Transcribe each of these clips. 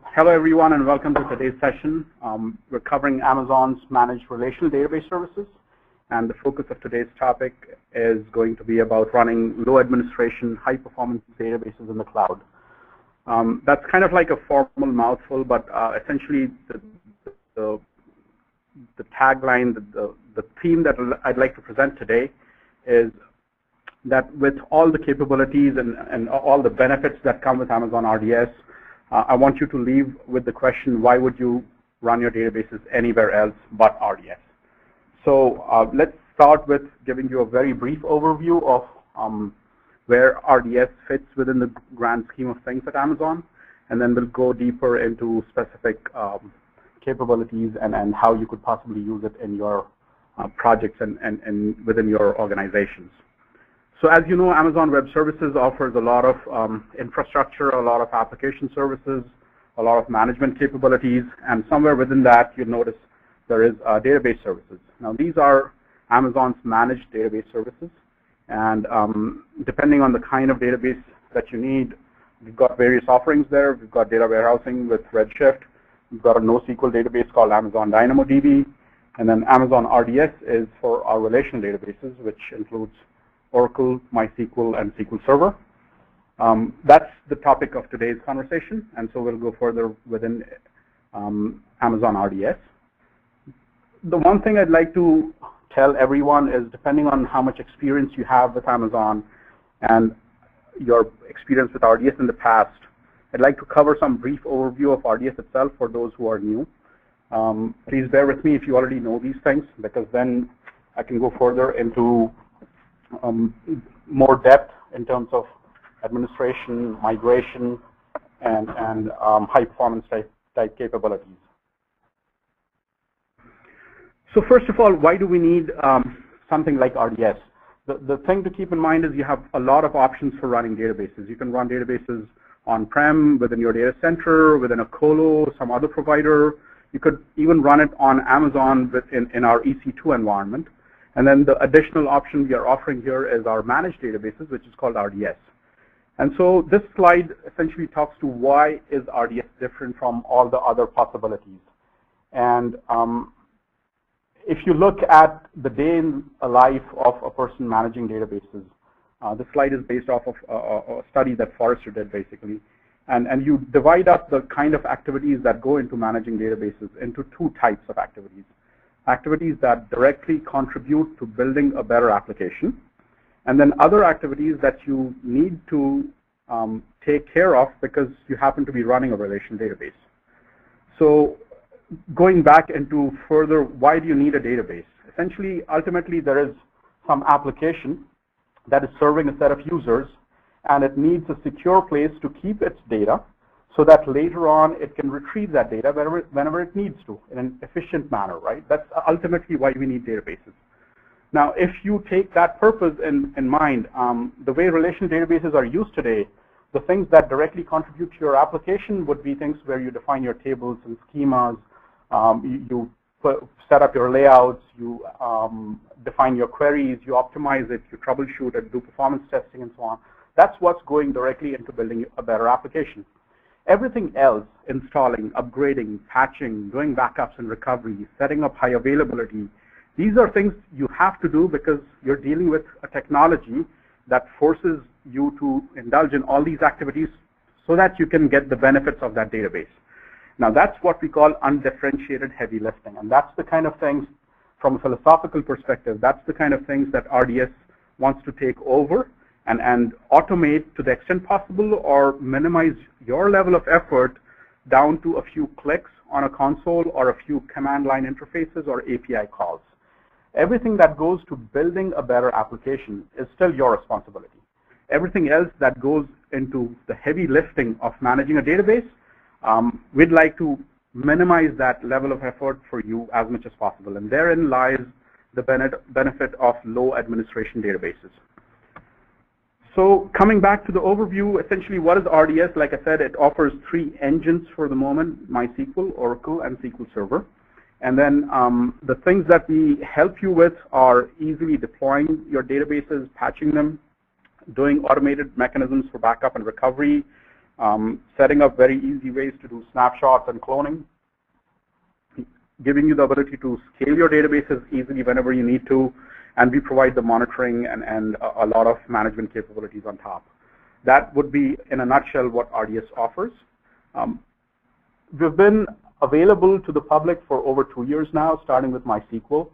Hello everyone and welcome to today's session. We're covering Amazon's managed relational database services, and the focus of today's topic is going to be about running low administration, high performance databases in the cloud. That's kind of like a formal mouthful, but essentially the tagline, the theme that I'd like to present today is that with all the capabilities and all the benefits that come with Amazon RDS, I want you to leave with the question, why would you run your databases anywhere else but RDS? So let's start with giving you a very brief overview of where RDS fits within the grand scheme of things at Amazon, and then we'll go deeper into specific capabilities and how you could possibly use it in your projects and within your organizations. So as you know, Amazon Web Services offers a lot of infrastructure, a lot of application services, a lot of management capabilities, and somewhere within that you'll notice there is database services. Now these are Amazon's managed database services, and depending on the kind of database that you need, we've got various offerings there. We've got data warehousing with Redshift. We've got a NoSQL database called Amazon DynamoDB, and then Amazon RDS is for our relational databases, which includes Oracle, MySQL, and SQL Server. That's the topic of today's conversation, and so we'll go further within Amazon RDS. The one thing I'd like to tell everyone is, depending on how much experience you have with Amazon and your experience with RDS in the past, I'd like to cover some brief overview of RDS itself for those who are new. Please bear with me if you already know these things, because then I can go further into more depth in terms of administration, migration, and high performance type capabilities. So first of all, why do we need something like RDS? The thing to keep in mind is you have a lot of options for running databases. You can run databases on-prem, within your data center, within a colo, some other provider. You could even run it on Amazon in our EC2 environment. And then the additional option we are offering here is our managed databases, which is called RDS. And so this slide essentially talks to why is RDS different from all the other possibilities. And if you look at the day in a life of a person managing databases, this slide is based off of a study that Forrester did, basically. And you divide up the kind of activities that go into managing databases into two types of activities. Activities that directly contribute to building a better application, and then other activities that you need to take care of because you happen to be running a relational database. So going back into further, why do you need a database? Essentially, ultimately, there is some application that is serving a set of users, and it needs a secure place to keep its data so that later on it can retrieve that data whenever it needs to in an efficient manner, right? That's ultimately why we need databases. Now, if you take that purpose in mind, the way relational databases are used today, the things that directly contribute to your application would be things where you define your tables and schemas, you set up your layouts, you define your queries, you optimize it, you troubleshoot it, do performance testing, and so on. That's what's going directly into building a better application. Everything else, installing, upgrading, patching, doing backups and recovery, setting up high availability, these are things you have to do because you're dealing with a technology that forces you to indulge in all these activities so that you can get the benefits of that database. Now that's what we call undifferentiated heavy lifting, and that's the kind of things, from a philosophical perspective, that's the kind of things that RDS wants to take over and automate to the extent possible, or minimize your level of effort down to a few clicks on a console or a few command line interfaces or API calls. Everything that goes to building a better application is still your responsibility. Everything else that goes into the heavy lifting of managing a database, we'd like to minimize that level of effort for you as much as possible. And therein lies the benefit of low administration databases. So coming back to the overview, essentially what is RDS? Like I said, it offers three engines for the moment: MySQL, Oracle, and SQL Server. And then the things that we help you with are easily deploying your databases, patching them, doing automated mechanisms for backup and recovery, setting up very easy ways to do snapshots and cloning, giving you the ability to scale your databases easily whenever you need to, and we provide the monitoring and a lot of management capabilities on top. That would be, in a nutshell, what RDS offers. We've been available to the public for over 2 years now, starting with MySQL,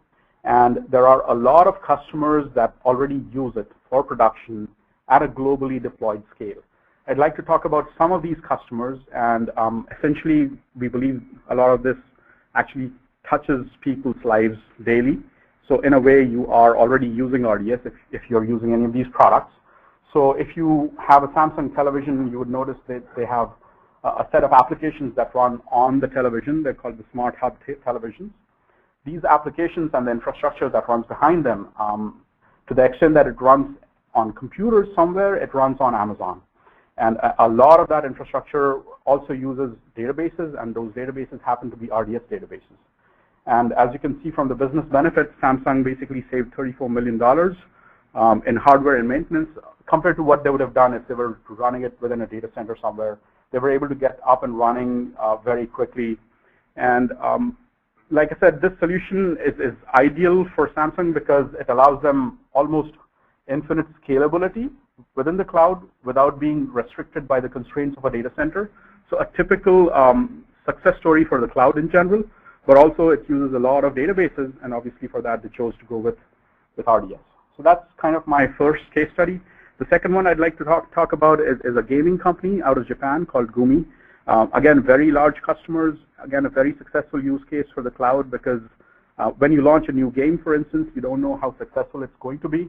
and there are a lot of customers that already use it for production at a globally deployed scale. I'd like to talk about some of these customers, and essentially we believe a lot of this actually touches people's lives daily. So in a way, you are already using RDS if you're using any of these products. So if you have a Samsung television, you would notice that they have a set of applications that run on the television. They're called the Smart Hub televisions. These applications and the infrastructure that runs behind them, to the extent that it runs on computers somewhere, it runs on Amazon. And a lot of that infrastructure also uses databases, and those databases happen to be RDS databases. And as you can see from the business benefits, Samsung basically saved $34 million in hardware and maintenance compared to what they would have done if they were running it within a data center somewhere. They were able to get up and running very quickly. And like I said, this solution is ideal for Samsung because it allows them almost infinite scalability within the cloud without being restricted by the constraints of a data center. So a typical success story for the cloud in general, but also it uses a lot of databases, and obviously for that they chose to go with RDS. So that's kind of my first case study. The second one I'd like to talk about is a gaming company out of Japan called Gumi. Again, very large customers, again, a very successful use case for the cloud because when you launch a new game, for instance, you don't know how successful it's going to be.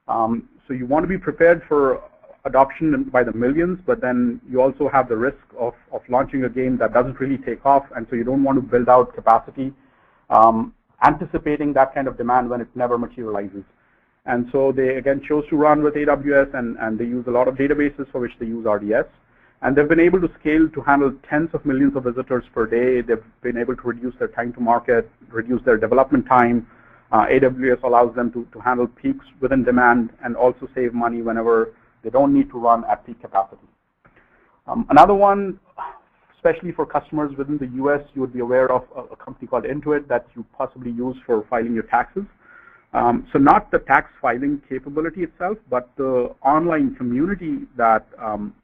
So you want to be prepared for adoption by the millions, but then you also have the risk of launching a game that doesn't really take off, and so you don't want to build out capacity, anticipating that kind of demand when it never materializes. And so they, again, chose to run with AWS, and they use a lot of databases for which they use RDS. And they've been able to scale to handle tens of millions of visitors per day. They've been able to reduce their time to market, reduce their development time. AWS allows them to handle peaks within demand and also save money whenever they don't need to run at peak capacity. Another one, especially for customers within the US, you would be aware of a company called Intuit that you possibly use for filing your taxes. So not the tax filing capability itself, but the online community that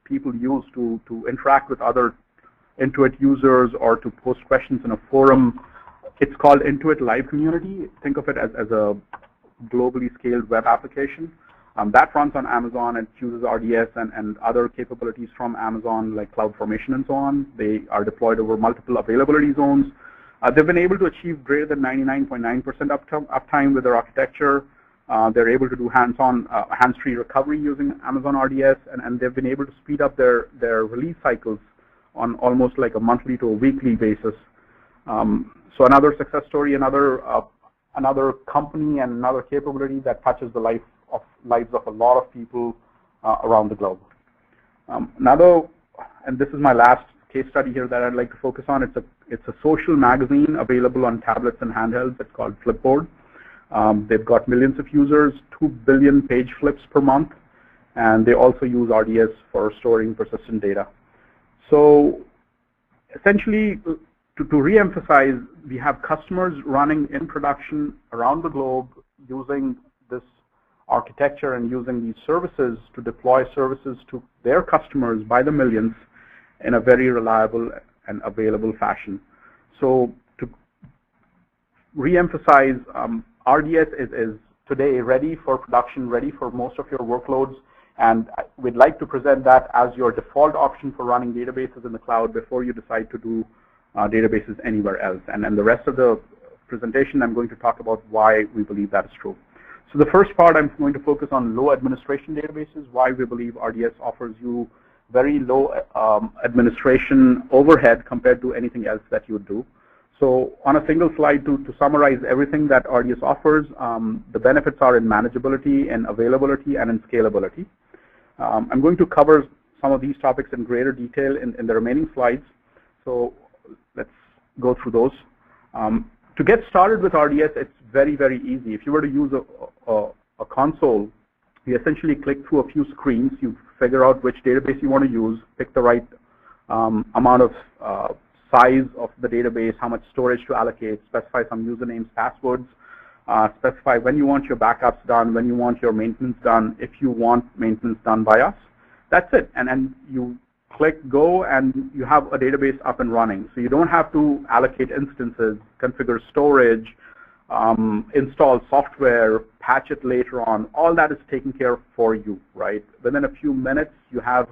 people use to interact with other Intuit users or to post questions in a forum. It's called Intuit Live Community. Think of it as a globally scaled web application. That runs on Amazon and uses RDS and other capabilities from Amazon like CloudFormation and so on. They are deployed over multiple availability zones. They've been able to achieve greater than 99.9% uptime with their architecture. They're able to do hands-free recovery using Amazon RDS, and they've been able to speed up their release cycles on almost like a monthly to a weekly basis. So another success story, another company and another capability that touches the lives of a lot of people around the globe. Another, and this is my last case study here that I'd like to focus on. It's a social magazine available on tablets and handhelds. It's called Flipboard. They've got millions of users, 2 billion page flips per month, and they also use RDS for storing persistent data. So essentially, to re-emphasize, we have customers running in production around the globe using this architecture and using these services to deploy services to their customers by the millions in a very reliable and available fashion. So to re-emphasize, RDS is today ready for production, ready for most of your workloads, and we'd like to present that as your default option for running databases in the cloud before you decide to do databases anywhere else. And the rest of the presentation, I'm going to talk about why we believe that is true. So the first part, I'm going to focus on low administration databases, why we believe RDS offers you very low administration overhead compared to anything else that you would do. So on a single slide, to summarize everything that RDS offers, the benefits are in manageability, and availability, and in scalability. I'm going to cover some of these topics in greater detail in the remaining slides. So let's go through those. To get started with RDS, it's very, very easy. If you were to use a console, you essentially click through a few screens, you figure out which database you want to use, pick the right amount of size of the database, how much storage to allocate, specify some usernames, passwords, specify when you want your backups done, when you want your maintenance done, if you want maintenance done by us. That's it. And then you click go and you have a database up and running. So you don't have to allocate instances, configure storage, install software, patch it later on. All that is taken care of for you, right? Within a few minutes, you have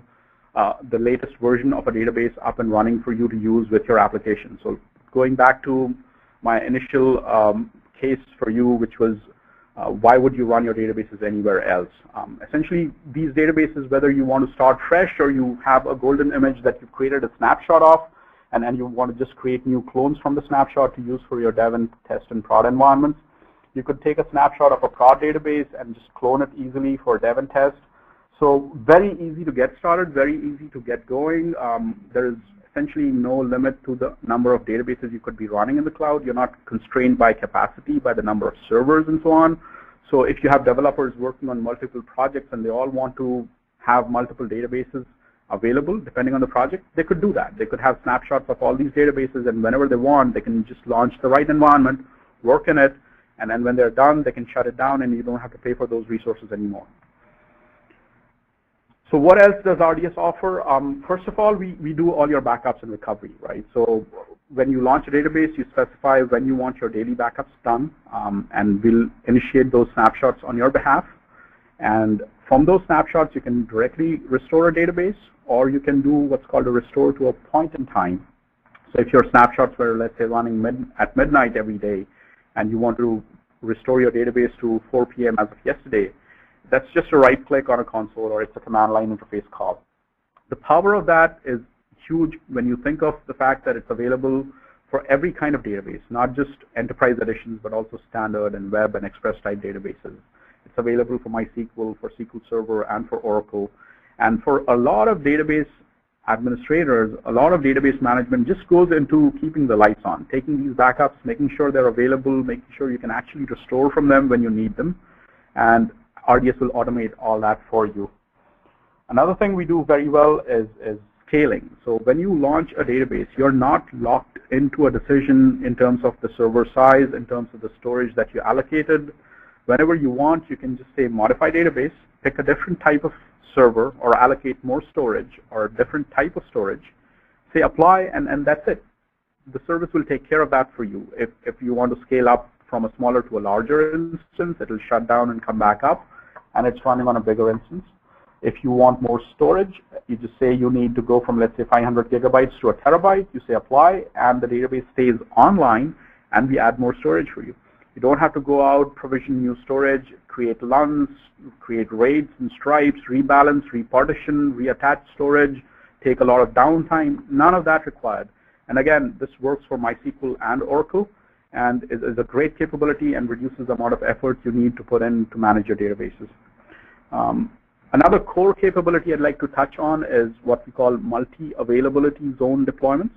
the latest version of a database up and running for you to use with your application. So going back to my initial case for you, which was why would you run your databases anywhere else? Essentially, these databases, whether you want to start fresh or you have a golden image that you created a snapshot of, and then you want to just create new clones from the snapshot to use for your dev and test and prod environments, you could take a snapshot of a prod database and just clone it easily for dev and test. So very easy to get started, very easy to get going. There is essentially no limit to the number of databases you could be running in the cloud. You're not constrained by capacity, by the number of servers and so on. So if you have developers working on multiple projects and they all want to have multiple databases available, depending on the project, they could do that. They could have snapshots of all these databases, and whenever they want, they can just launch the right environment, work in it, and then when they're done, they can shut it down and you don't have to pay for those resources anymore. So what else does RDS offer? First of all, we do all your backups and recovery, right? So when you launch a database, you specify when you want your daily backups done, and we'll initiate those snapshots on your behalf. And from those snapshots, you can directly restore a database, or you can do what's called a restore to a point in time. So if your snapshots were, let's say, running at midnight every day, and you want to restore your database to 4 p.m. as of yesterday, that's just a right click on a console, or it's a command line interface call. The power of that is huge when you think of the fact that it's available for every kind of database, not just enterprise editions, but also standard and web and express type databases. It's available for MySQL, for SQL Server, and for Oracle. And for a lot of database administrators, a lot of database management just goes into keeping the lights on, taking these backups, making sure they're available, making sure you can actually restore from them when you need them. And RDS will automate all that for you. Another thing we do very well is scaling. So when you launch a database, you're not locked into a decision in terms of the server size, in terms of the storage that you allocated. Whenever you want, you can just say modify database, pick a different type of server, or allocate more storage, or a different type of storage, say apply, and that's it. The service will take care of that for you. If you want to scale up from a smaller to a larger instance, it will shut down and come back up, and it's running on a bigger instance. If you want more storage, you just say you need to go from, let's say, 500 gigabytes to a terabyte. You say apply, and the database stays online, and we add more storage for you. You don't have to go out, provision new storage, create LUNs, create RAIDs and stripes, rebalance, repartition, reattach storage, take a lot of downtime. None of that required. And again, this works for MySQL and Oracle, and is a great capability and reduces the amount of effort you need to put in to manage your databases. Another core capability I'd like to touch on is what we call multi-availability zone deployments.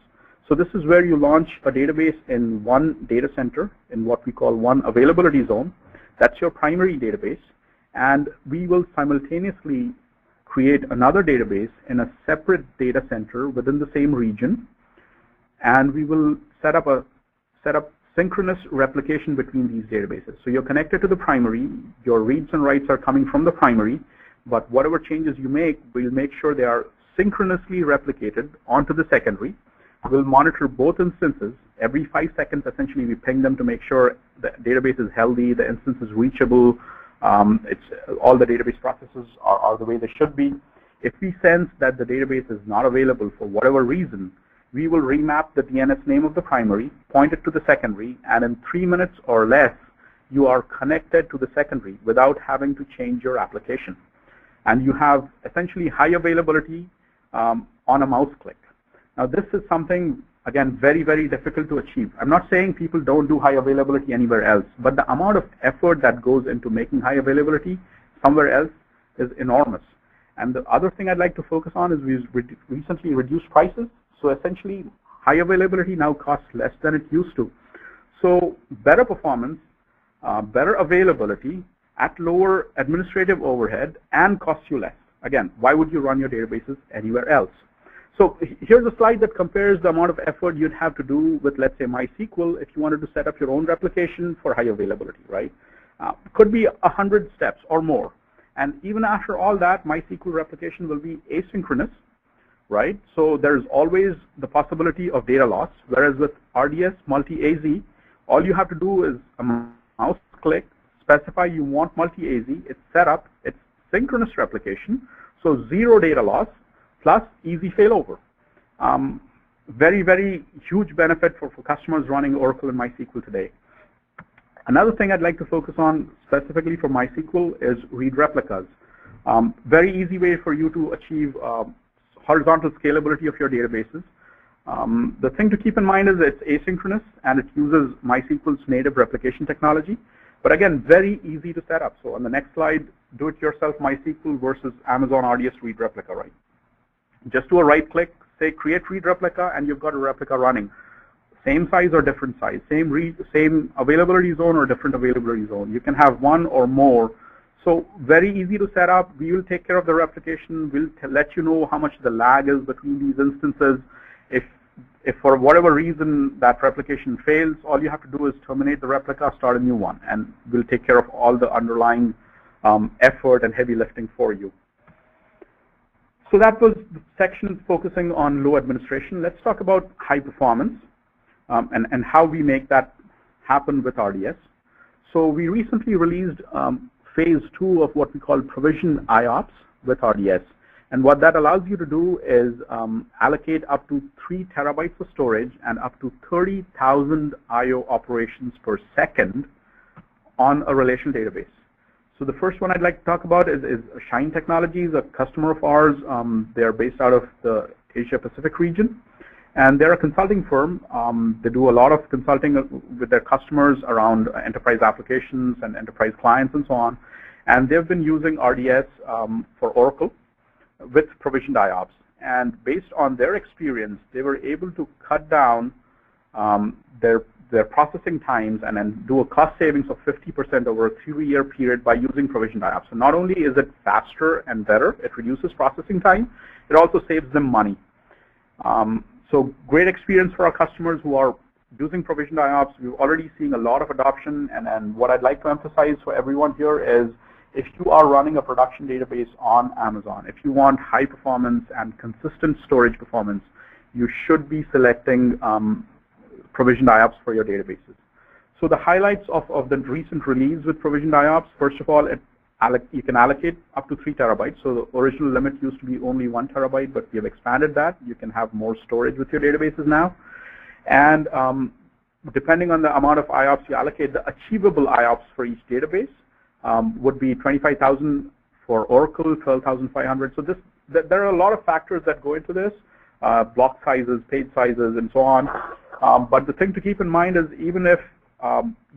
So this is where you launch a database in one data center in what we call one availability zone. That's your primary database. And we will simultaneously create another database in a separate data center within the same region. And we will set up synchronous replication between these databases. So you're connected to the primary, your reads and writes are coming from the primary, but whatever changes you make, we'll make sure they are synchronously replicated onto the secondary. We'll monitor both instances. Every 5 seconds, essentially, we ping them to make sure the database is healthy, the instance is reachable, all the database processes are the way they should be. If we sense that the database is not available for whatever reason, we will remap the DNS name of the primary, point it to the secondary, and in 3 minutes or less, you are connected to the secondary without having to change your application. And you have essentially high availability on a mouse click. Now, this is something, again, very, very difficult to achieve. I'm not saying people don't do high availability anywhere else, but the amount of effort that goes into making high availability somewhere else is enormous. And the other thing I'd like to focus on is we've recently reduced prices. So essentially, high availability now costs less than it used to. So better performance, better availability at lower administrative overhead and costs you less. Again, why would you run your databases anywhere else? So here's a slide that compares the amount of effort you'd have to do with, let's say, MySQL if you wanted to set up your own replication for high availability, right? Could be 100 steps or more. And even after all that, MySQL replication will be asynchronous, right? So there's always the possibility of data loss, whereas with RDS multi-AZ, all you have to do is a mouse click, specify you want multi-AZ, it's set up, it's synchronous replication, so zero data loss, plus easy failover. Very, very huge benefit for customers running Oracle and MySQL today. Another thing I'd like to focus on specifically for MySQL is read replicas. Very easy way for you to achieve horizontal scalability of your databases. The thing to keep in mind is it's asynchronous and it uses MySQL's native replication technology. But again, very easy to set up. So on the next slide, do-it-yourself MySQL versus Amazon RDS read replica, right? Just do a right click, say create read replica, and you've got a replica running. Same size or different size, same availability zone or different availability zone. You can have one or more. So very easy to set up. We will take care of the replication. We'll let you know how much the lag is between these instances. If for whatever reason that replication fails, all you have to do is terminate the replica, start a new one, and we'll take care of all the underlying effort and heavy lifting for you. So that was the section focusing on low administration. Let's talk about high performance and how we make that happen with RDS. So we recently released phase 2 of what we call provision IOPS with RDS. And what that allows you to do is allocate up to 3 terabytes of storage and up to 30,000 I/O operations per second on a relational database. So the first one I'd like to talk about is Shine Technologies, a customer of ours. They're based out of the Asia Pacific region. And they're a consulting firm. They do a lot of consulting with their customers around enterprise applications and enterprise clients and so on. And they've been using RDS for Oracle with provisioned IOPS. And based on their experience, they were able to cut down their processing times and then do a cost savings of 50% over a 3-year period by using provisioned IOPS. So not only is it faster and better, it reduces processing time, it also saves them money. So great experience for our customers who are using provisioned IOPS. We're already seeing a lot of adoption, and what I'd like to emphasize for everyone here is if you are running a production database on Amazon, if you want high performance and consistent storage performance, you should be selecting provisioned IOPS for your databases. So the highlights of the recent release with provisioned IOPS, first of all, you can allocate up to 3 terabytes. So the original limit used to be only 1 terabyte, but we have expanded that. You can have more storage with your databases now. And depending on the amount of IOPS you allocate, the achievable IOPS for each database would be 25,000 for Oracle, 12,500. So there are a lot of factors that go into this, block sizes, page sizes, and so on. But the thing to keep in mind is even if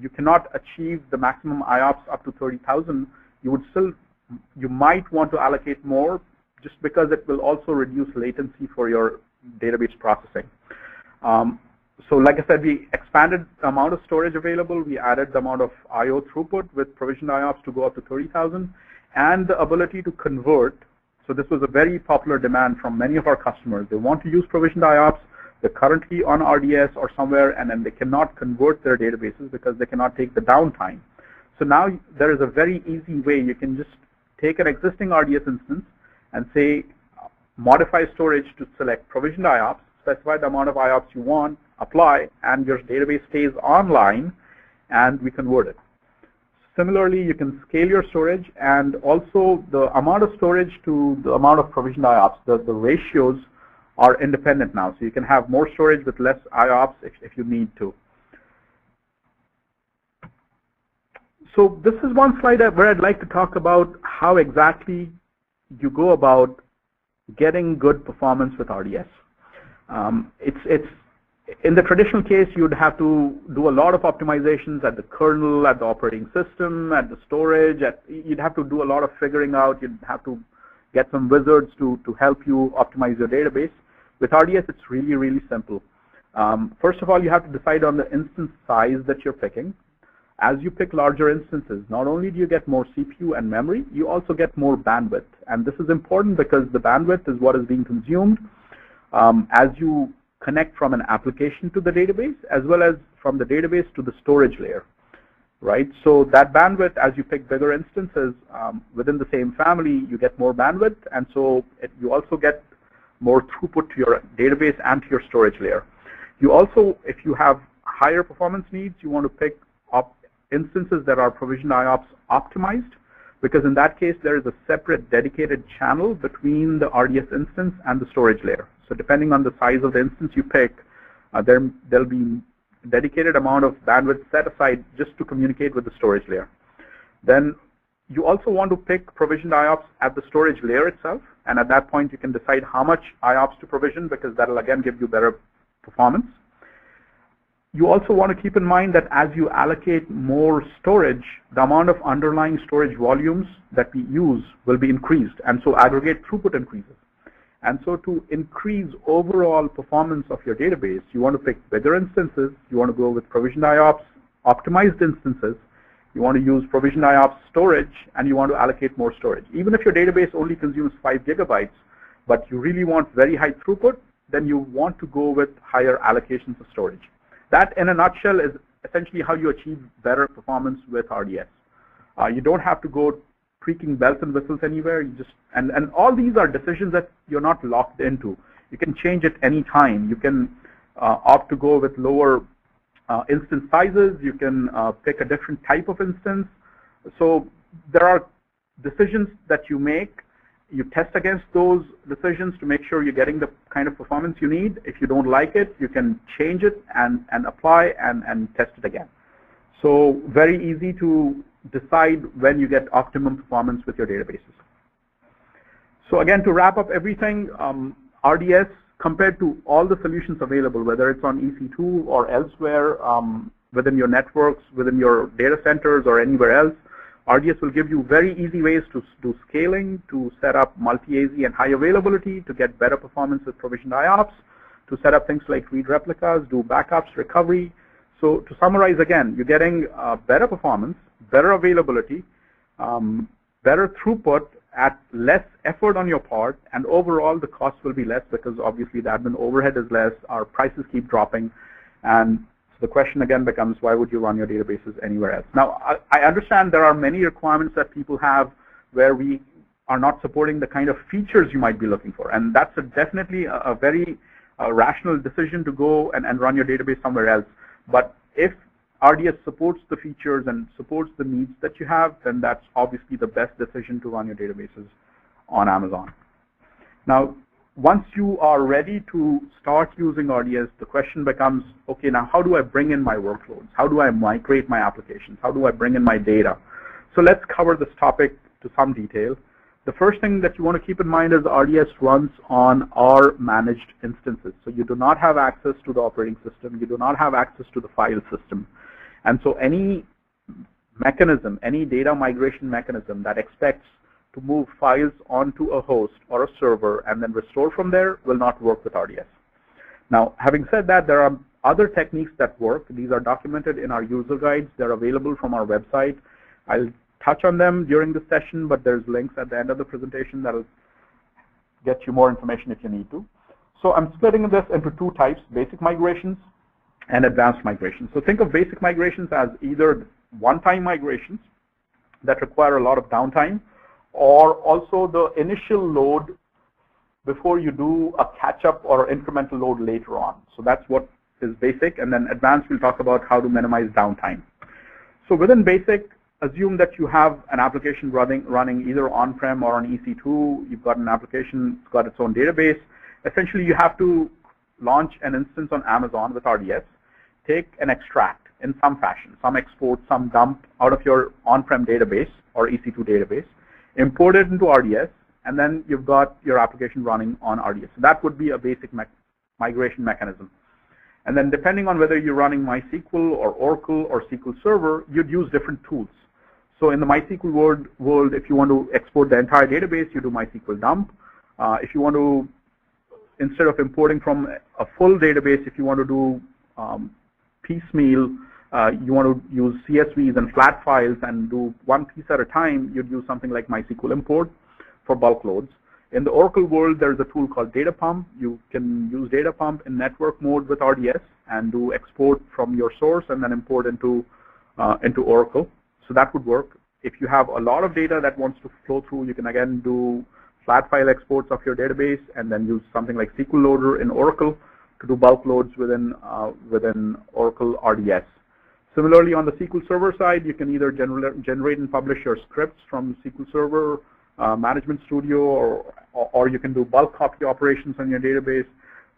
you cannot achieve the maximum IOPS up to 30,000, you might want to allocate more just because it will also reduce latency for your database processing. So like I said, we expanded the amount of storage available. We added the amount of I/O throughput with provisioned IOPS to go up to 30,000 and the ability to convert. So this was a very popular demand from many of our customers. They want to use provisioned IOPS. They're currently on RDS or somewhere, and then they cannot convert their databases because they cannot take the downtime. So now there is a very easy way. You can just take an existing RDS instance and say, modify storage to select provisioned IOPS, specify the amount of IOPS you want, apply, and your database stays online, and we convert it. Similarly, you can scale your storage, and also the amount of storage to the amount of provisioned IOPS, the ratios are independent now. So you can have more storage with less IOPS if you need to. So this is one slide where I'd like to talk about how exactly you go about getting good performance with RDS. It's in the traditional case, you'd have to do a lot of optimizations at the kernel, at the operating system, at the storage. You'd have to do a lot of figuring out. You'd have to get some wizards to help you optimize your database. With RDS, it's really, really simple. First of all, you have to decide on the instance size that you're picking. As you pick larger instances, not only do you get more CPU and memory, you also get more bandwidth. And this is important because the bandwidth is what is being consumed as you connect from an application to the database, as well as from the database to the storage layer, right? So that bandwidth, as you pick bigger instances within the same family, you get more bandwidth, and so you also get more throughput to your database and to your storage layer. You also, if you have higher performance needs, you want to pick up instances that are provisioned IOPS optimized, because in that case, there is a separate dedicated channel between the RDS instance and the storage layer. So depending on the size of the instance you pick, there'll be a dedicated amount of bandwidth set aside just to communicate with the storage layer. Then you also want to pick provisioned IOPS at the storage layer itself, and at that point you can decide how much IOPS to provision, because that'll again give you better performance. You also want to keep in mind that as you allocate more storage, the amount of underlying storage volumes that we use will be increased, and so aggregate throughput increases. And so to increase overall performance of your database, you want to pick bigger instances, you want to go with provisioned IOPS, optimized instances, you want to use provisioned IOPS storage, and you want to allocate more storage. Even if your database only consumes 5 gigabytes, but you really want very high throughput, then you want to go with higher allocations of storage. That, in a nutshell, is essentially how you achieve better performance with RDS. You don't have to go tweaking bells and whistles anywhere. You just and all these are decisions that you're not locked into. You can change at any time. You can opt to go with lower instance sizes. You can pick a different type of instance. So there are decisions that you make. You test against those decisions to make sure you're getting the kind of performance you need. If you don't like it, you can change it and apply and test it again. So very easy to decide when you get optimum performance with your databases. So again, to wrap up everything, RDS, compared to all the solutions available, whether it's on EC2 or elsewhere, within your networks, within your data centers or anywhere else, RDS will give you very easy ways to do scaling, to set up multi-AZ and high availability, to get better performance with provisioned IOPS, to set up things like read replicas, do backups, recovery. So to summarize again, you're getting better performance, better availability, better throughput at less effort on your part, and overall the cost will be less because obviously the admin overhead is less, our prices keep dropping, and the question again becomes, why would you run your databases anywhere else? Now, I understand there are many requirements that people have where we are not supporting the kind of features you might be looking for, and that's definitely a very rational decision to go and run your database somewhere else. But if RDS supports the features and supports the needs that you have, then that's obviously the best decision to run your databases on Amazon. Now, once you are ready to start using RDS, the question becomes, okay, now how do I bring in my workloads? How do I migrate my applications? How do I bring in my data? So let's cover this topic to some detail. The first thing that you want to keep in mind is RDS runs on our managed instances. So you do not have access to the operating system. You do not have access to the file system. And so any mechanism, any data migration mechanism that expects to move files onto a host or a server and then restore from there will not work with RDS. Now, having said that, there are other techniques that work. These are documented in our user guides. They're available from our website. I'll touch on them during the session, but there's links at the end of the presentation that'll get you more information if you need to. So I'm splitting this into two types, basic migrations and advanced migrations. So think of basic migrations as either one-time migrations that require a lot of downtime, or also the initial load before you do a catch-up or incremental load later on. So that's what is basic, and then advanced we'll talk about how to minimize downtime. So within basic, assume that you have an application running either on-prem or on EC2. You've got an application, it's got its own database. Essentially, you have to launch an instance on Amazon with RDS, take an extract in some fashion, some export, some dump out of your on-prem database or EC2 database, import it into RDS, and then you've got your application running on RDS. So that would be a basic migration mechanism. And then depending on whether you're running MySQL or Oracle or SQL Server, you'd use different tools. So in the MySQL world, if you want to export the entire database, you do MySQL dump. If you want to, instead of importing from a full database, if you want to do piecemeal, you want to use CSVs and flat files and do one piece at a time, you'd use something like MySQL import for bulk loads. In the Oracle world, there's a tool called Data Pump. You can use Data Pump in network mode with RDS and do export from your source and then import into Oracle. So that would work. If you have a lot of data that wants to flow through, you can again do flat file exports of your database and then use something like SQL Loader in Oracle to do bulk loads within Oracle RDS. Similarly, on the SQL Server side, you can either generate and publish your scripts from SQL Server Management Studio, or you can do bulk copy operations on your database.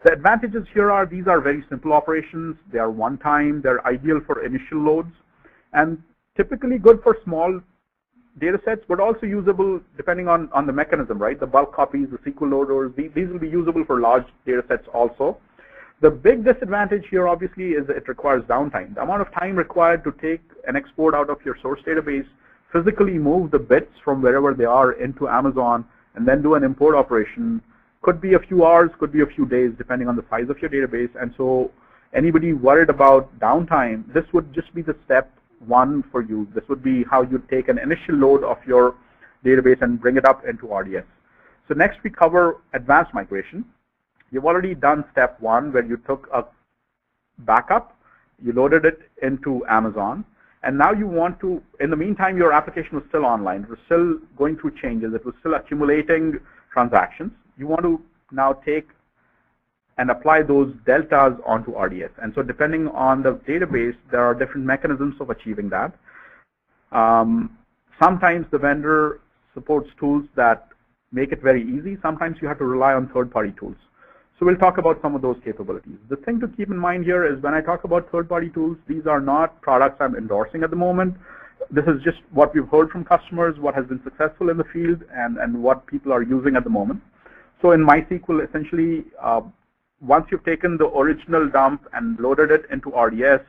The advantages here are these are very simple operations. They are one-time. They're ideal for initial loads, and typically good for small data sets, but also usable depending on the mechanism, right? The bulk copies, the SQL loaders, these will be usable for large data sets also. The big disadvantage here, obviously, is that it requires downtime. The amount of time required to take an export out of your source database, physically move the bits from wherever they are into Amazon, and then do an import operation could be a few hours, could be a few days, depending on the size of your database. And so anybody worried about downtime, this would just be the step one for you. This would be how you take an initial load of your database and bring it up into RDS. So next we cover advanced migration. You've already done step one where you took a backup, you loaded it into Amazon, and now you want to, in the meantime, your application was still online. It was still going through changes. It was still accumulating transactions. You want to now take and apply those deltas onto RDS. And so depending on the database, there are different mechanisms of achieving that. Sometimes the vendor supports tools that make it very easy. Sometimes you have to rely on third-party tools. So we'll talk about some of those capabilities. The thing to keep in mind here is when I talk about third-party tools, these are not products I'm endorsing at the moment. This is just what we've heard from customers, what has been successful in the field, and what people are using at the moment. So in MySQL, essentially, once you've taken the original dump and loaded it into RDS,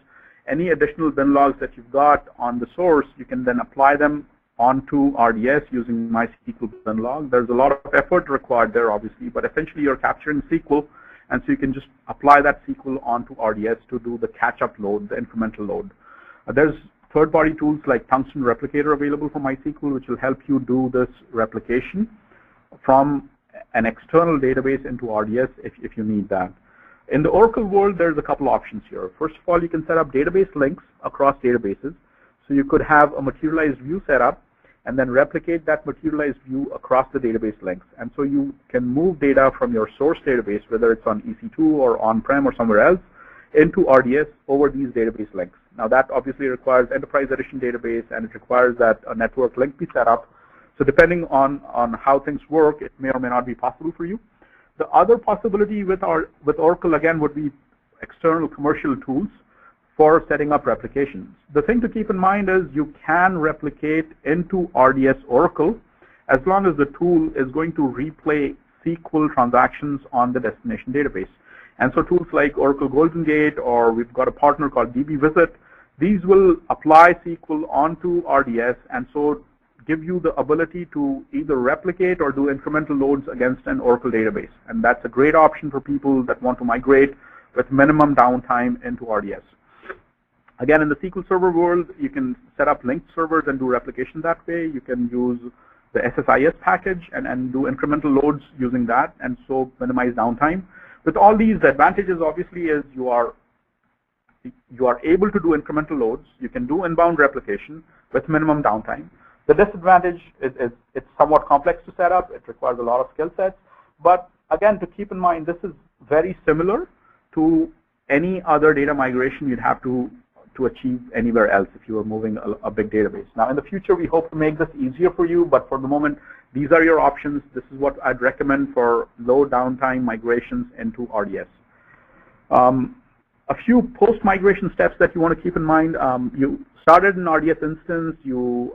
any additional bin logs that you've got on the source, you can then apply them onto RDS using MySQL bin log. There's a lot of effort required there, obviously, but essentially you're capturing SQL, and so you can just apply that SQL onto RDS to do the catch-up load, the incremental load. There's third-party tools like Tungsten Replicator available for MySQL, which will help you do this replication from an external database into RDS if you need that. In the Oracle world, there's a couple options here. First of all, you can set up database links across databases. So you could have a materialized view set up and then replicate that materialized view across the database links. And so you can move data from your source database, whether it's on EC2 or on-prem or somewhere else, into RDS over these database links. Now that obviously requires enterprise edition database, and it requires that a network link be set up. So depending on how things work, it may or may not be possible for you. The other possibility with Oracle, again, would be external commercial tools for setting up replications. The thing to keep in mind is you can replicate into RDS Oracle as long as the tool is going to replay SQL transactions on the destination database. And so tools like Oracle Golden Gate, or we've got a partner called DBVisit, these will apply SQL onto RDS and so give you the ability to either replicate or do incremental loads against an Oracle database. And that's a great option for people that want to migrate with minimum downtime into RDS. Again, in the SQL Server world, you can set up linked servers and do replication that way. You can use the SSIS package and do incremental loads using that, and so minimize downtime. With all these, the advantages obviously is you are able to do incremental loads. You can do inbound replication with minimum downtime. The disadvantage is it's somewhat complex to set up. It requires a lot of skill sets. But again, to keep in mind, this is very similar to any other data migration you'd have to achieve anywhere else if you were moving a big database. Now, in the future, we hope to make this easier for you, but for the moment, these are your options. This is what I'd recommend for low downtime migrations into RDS. A few post-migration steps that you want to keep in mind. You started an RDS instance, you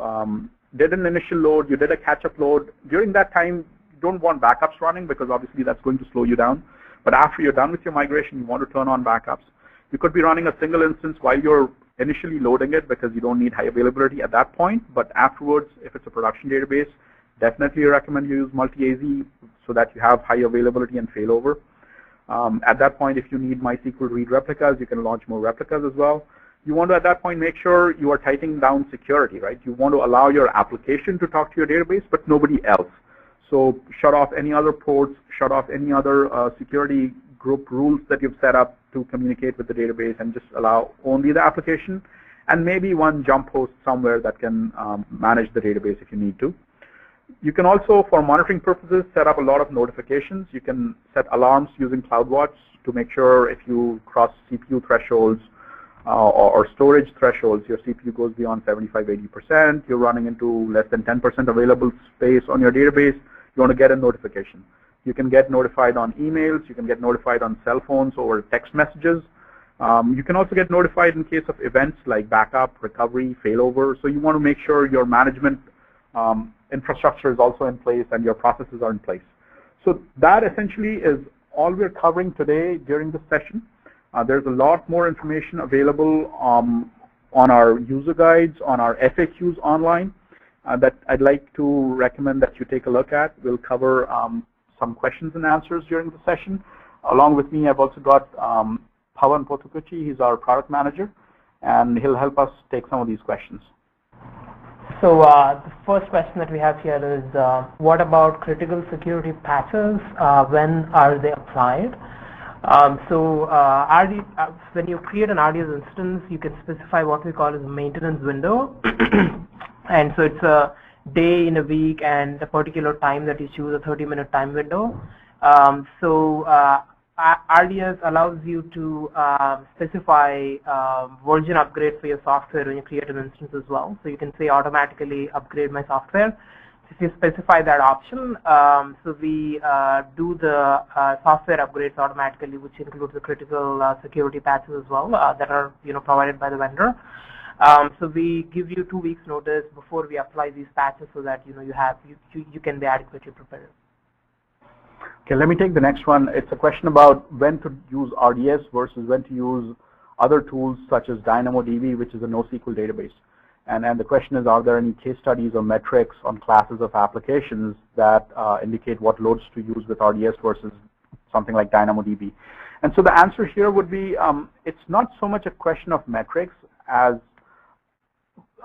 did an initial load, you did a catch-up load. During that time, you don't want backups running because obviously that's going to slow you down. But after you're done with your migration, you want to turn on backups. You could be running a single instance while you're initially loading it because you don't need high availability at that point. But afterwards, if it's a production database, definitely recommend you use multi-AZ so that you have high availability and failover. At that point, if you need MySQL read replicas, you can launch more replicas as well. You want to, at that point, make sure you are tightening down security, right? You want to allow your application to talk to your database, but nobody else. So shut off any other ports, shut off any other security group rules that you've set up to communicate with the database, and just allow only the application, and maybe one jump host somewhere that can manage the database if you need to. You can also, for monitoring purposes, set up a lot of notifications. You can set alarms using CloudWatch to make sure if you cross CPU thresholds or storage thresholds, your CPU goes beyond 75–80%, you're running into less than 10% available space on your database, you want to get a notification. You can get notified on emails, you can get notified on cell phones or text messages. You can also get notified in case of events like backup, recovery, failover. So you want to make sure your management infrastructure is also in place and your processes are in place. So that essentially is all we're covering today during this session. There's a lot more information available on our user guides, on our FAQs online that I'd like to recommend that you take a look at. We'll cover some questions and answers during the session. Along with me, I've also got Pawan Potukuchi. He's our product manager, and he'll help us take some of these questions. So the first question that we have here is, what about critical security patches? When are they applied? When you create an RDS instance, you can specify what we call as a maintenance window. And so it's a day in a week and a particular time that you choose, a 30-minute time window. RDS allows you to specify version upgrade for your software when you create an instance as well. So you can say automatically upgrade my software. If you specify that option, so we do the software upgrades automatically, which includes the critical security patches as well that are provided by the vendor. So we give you 2 weeks notice before we apply these patches so that you can be adequately prepared. Okay, let me take the next one. It's a question about when to use RDS versus when to use other tools such as DynamoDB, which is a NoSQL database. And the question is, are there any case studies or metrics on classes of applications that indicate what loads to use with RDS versus something like DynamoDB? And so the answer here would be, it's not so much a question of metrics as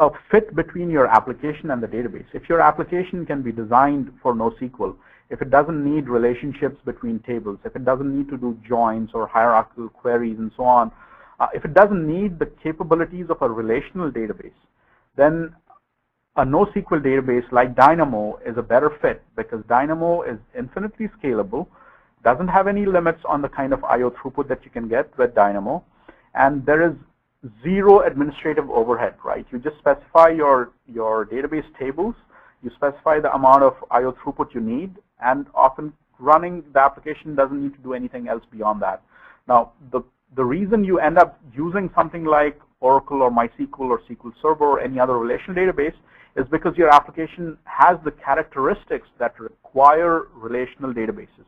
a fit between your application and the database. If your application can be designed for NoSQL, if it doesn't need relationships between tables, if it doesn't need to do joins or hierarchical queries and so on, if it doesn't need the capabilities of a relational database, then a NoSQL database like Dynamo is a better fit, because Dynamo is infinitely scalable, doesn't have any limits on the kind of I/O throughput that you can get with Dynamo, and there is zero administrative overhead, right? You just specify your database tables, you specify the amount of I/O throughput you need, and often running the application doesn't need to do anything else beyond that. Now, the reason you end up using something like Oracle or MySQL or SQL Server or any other relational database is because your application has the characteristics that require relational databases.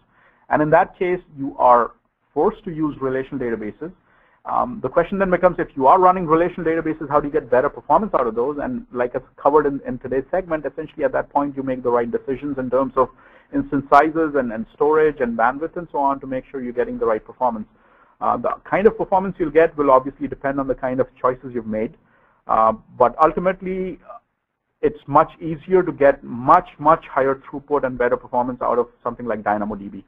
And in that case, you are forced to use relational databases. The question then becomes, if you are running relational databases, how do you get better performance out of those? And like it's covered in today's segment, essentially at that point you make the right decisions in terms of instance sizes and storage and bandwidth and so on to make sure you're getting the right performance. The kind of performance you'll get will obviously depend on the kind of choices you've made. But ultimately, it's much easier to get much higher throughput and better performance out of something like DynamoDB.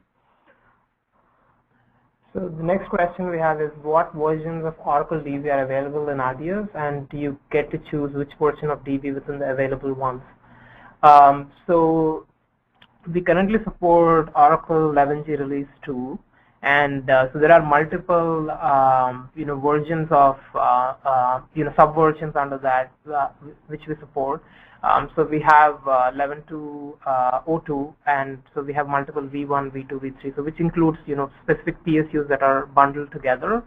So the next question we have is, what versions of Oracle DB are available in RDS, and do you get to choose which version of DB within the available ones? So we currently support Oracle 11G Release 2. And so there are multiple, versions of, sub-versions under that which we support. So we have 11.2.02, and so we have multiple V1, V2, V3, so which includes, specific PSUs that are bundled together.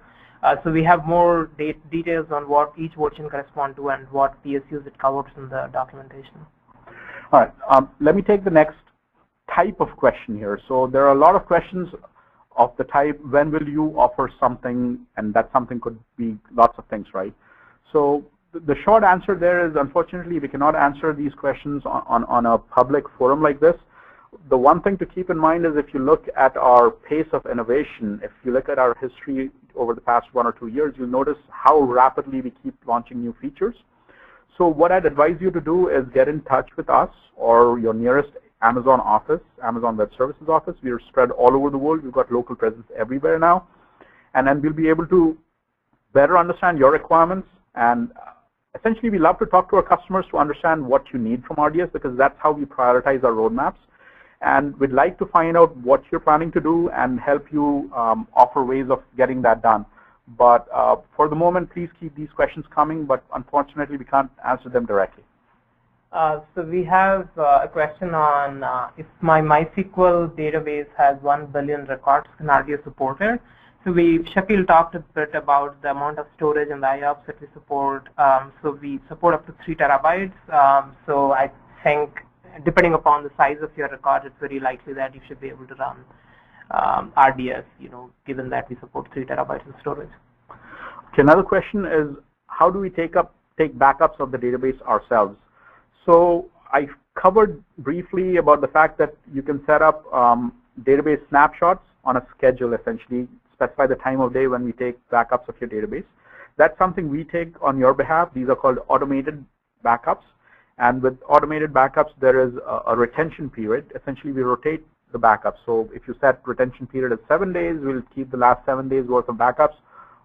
So we have more details on what each version corresponds to and what PSUs it covers in the documentation. All right. Let me take the next type of question here. So there are a lot of questions of the type, when will you offer something, and that something could be lots of things, right? So the short answer there is, unfortunately, we cannot answer these questions on a public forum like this. The one thing to keep in mind is, if you look at our pace of innovation, if you look at our history over the past 1 or 2 years, you'll notice how rapidly we keep launching new features. So what I'd advise you to do is get in touch with us or your nearest Amazon office, Amazon Web Services office. We are spread all over the world. We've got local presence everywhere now. And then we'll be able to better understand your requirements. And essentially, we love to talk to our customers to understand what you need from RDS, because that's how we prioritize our roadmaps. And we'd like to find out what you're planning to do and help you offer ways of getting that done. But for the moment, please keep these questions coming, but unfortunately, we can't answer them directly. So we have a question on if my MySQL database has 1 billion records, can RDS support it? So Shakil talked a bit about the amount of storage and the IOPS that we support. So we support up to 3 terabytes. So I think, depending upon the size of your record, it's very likely that you should be able to run RDS, given that we support 3 terabytes of storage. Okay, another question is, how do we take backups of the database ourselves? So I covered briefly about the fact that you can set up database snapshots on a schedule, essentially, specify the time of day when we take backups of your database. That's something we take on your behalf. These are called automated backups. And with automated backups, there is a retention period. Essentially, we rotate the backups. So if you set retention period as 7 days, we'll keep the last 7 days worth of backups.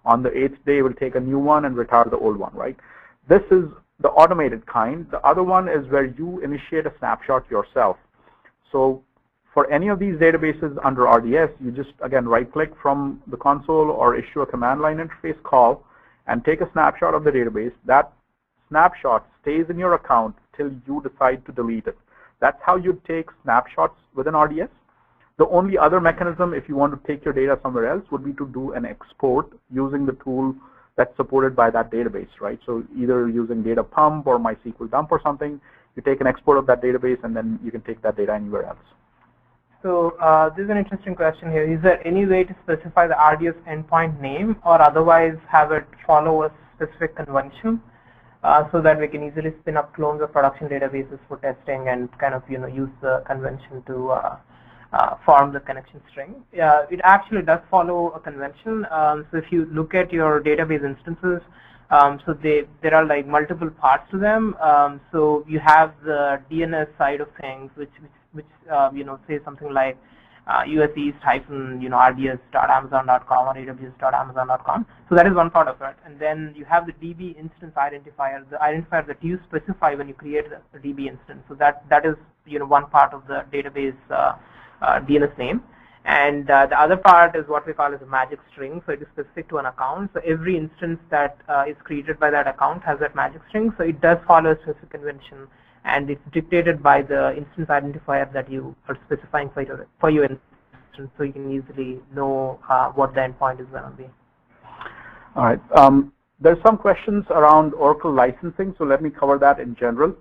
On the 8th day, we'll take a new one and retire the old one, right? This is the automated kind. The other one is where you initiate a snapshot yourself. So for any of these databases under RDS, you just, again, right-click from the console or issue a command line interface call and take a snapshot of the database. That snapshot stays in your account till you decide to delete it. That's how you take snapshots within RDS. The only other mechanism, if you want to take your data somewhere else, would be to do an export using the tool that's supported by that database, right? So either using data pump or MySQL dump or something, you take an export of that database and then you can take that data anywhere else. So this is an interesting question here. Is there any way to specify the RDS endpoint name or otherwise have it follow a specific convention so that we can easily spin up clones of production databases for testing and kind of use the convention to form the connection string? It actually does follow a convention. So if you look at your database instances, so there are like multiple parts to them. So you have the DNS side of things, which say something like US East-RDS.amazon.com or AWS.amazon.com. So that is one part of it. And then you have the DB instance identifier, the identifier that you specify when you create the DB instance. So that is one part of the database DNS name. And the other part is what we call as a magic string. So it is specific to an account. So every instance that is created by that account has that magic string. So it does follow a specific convention, and it's dictated by the instance identifier that you are specifying for your instance, so you can easily know what the endpoint is going to be. All right. There's some questions around Oracle licensing, so let me cover that in general.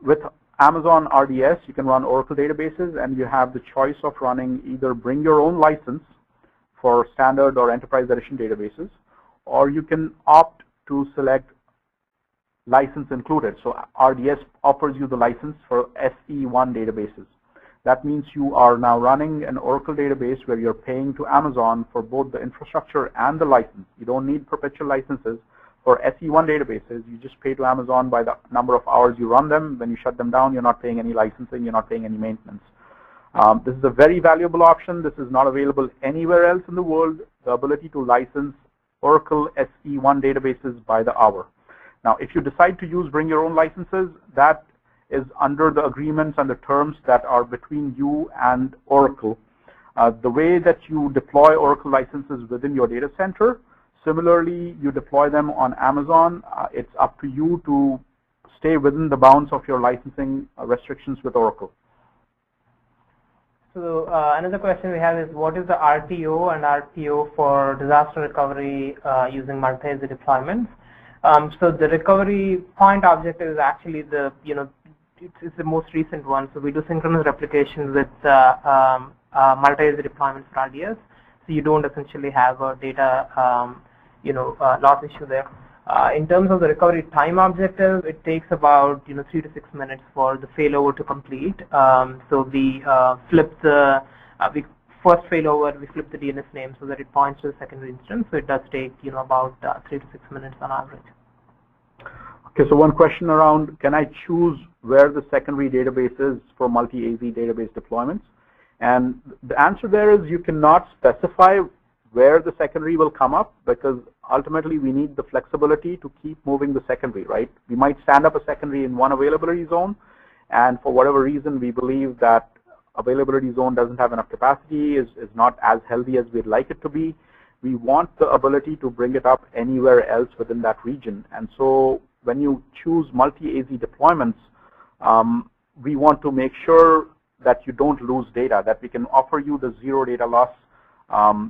With Amazon RDS, you can run Oracle databases, and you have the choice of running either bring your own license for standard or enterprise edition databases, or you can opt to select license included. So RDS offers you the license for SE1 databases. That means you are now running an Oracle database where you're paying to Amazon for both the infrastructure and the license. You don't need perpetual licenses. For SE1 databases, you just pay to Amazon by the number of hours you run them. When you shut them down, you're not paying any licensing, you're not paying any maintenance. This is a very valuable option. This is not available anywhere else in the world, the ability to license Oracle SE1 databases by the hour. Now, if you decide to use bring your own licenses, that is under the agreements and the terms that are between you and Oracle. The way that you deploy Oracle licenses within your data center, similarly, you deploy them on Amazon. It's up to you to stay within the bounds of your licensing restrictions with Oracle. So another question we have is, what is the RTO and RPO for disaster recovery using multi-user deployments? So the recovery point object is actually the, it's the most recent one. So we do synchronous replication with multi-user deployments for RDS. So you don't essentially have a data, loss issue there. In terms of the recovery time objective, it takes about 3 to 6 minutes for the failover to complete. So we flip the first failover, we flip the DNS name so that it points to the secondary instance. So it does take about 3 to 6 minutes on average. Okay, so one question around, can I choose where the secondary database is for multi-AZ database deployments? And the answer there is you cannot specify where the secondary will come up, because ultimately we need the flexibility to keep moving the secondary, right? We might stand up a secondary in one availability zone, and for whatever reason we believe that availability zone doesn't have enough capacity, is not as healthy as we'd like it to be. We want the ability to bring it up anywhere else within that region. And so when you choose multi-AZ deployments, we want to make sure that you don't lose data, that we can offer you the zero data loss